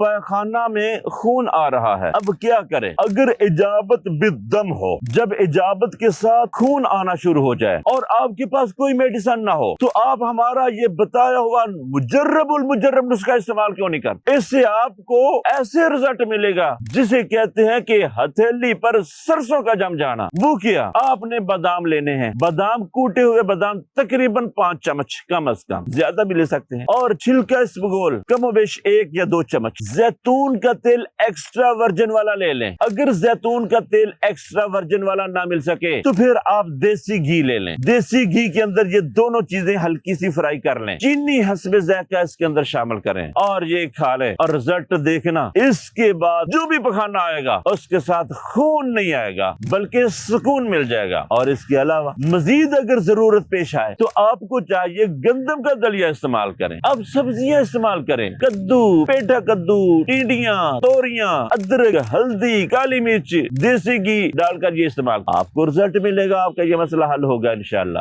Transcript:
پیخانہ میں خون آ رہا ہے، اب کیا کریں؟ اگر اجابت بالدم ہو، جب اجابت کے ساتھ خون آنا شروع ہو جائے اور آپ کے پاس کوئی میڈیسن نہ ہو، تو آپ ہمارا یہ بتایا ہوا مجرب المجرب نسخہ استعمال کیوں نہیں کرتے؟ اس سے آپ کو ایسے رزلٹ ملے گا جسے کہتے ہیں کہ ہتھیلی پر سرسوں کا جم جانا۔ وہ کیا؟ آپ نے بادام لینے ہیں، بادام کوٹے ہوئے بادام تقریباً 5 چمچ کم از کم، زیادہ بھی لے سکتے ہیں، اور چھلکا اسبگول کم و بیش 1 یا 2 چمچ۔ زیتون کا تیل ایکسٹرا ورجن والا لے لیں، اگر زیتون کا تیل ایکسٹرا ورجن والا نہ مل سکے تو پھر آپ دیسی گھی لے لیں، دیسی گھی کے اندر یہ دونوں چیزیں ہلکی سی فرائی کر لیں، چینی حسب ذائقہ اس کے اندر شامل کریں اور یہ کھا لیں، اور رزلٹ دیکھنا۔ اس کے بعد جو بھی پخانا آئے گا اس کے ساتھ خون نہیں آئے گا بلکہ سکون مل جائے گا۔ اور اس کے علاوہ مزید اگر ضرورت پیش آئے تو آپ کو چاہیے گندم کا دلیا استعمال کریں۔ اب سبزیاں استعمال کریں، کدو، پیٹھا کدو، ٹینڈیاں، توریاں، ادرک، ہلدی، کالی مرچ، دیسی گھی ڈال کر یہ استعمال، آپ کو رزلٹ ملے گا، آپ کا یہ مسئلہ حل ہوگا انشاءاللہ۔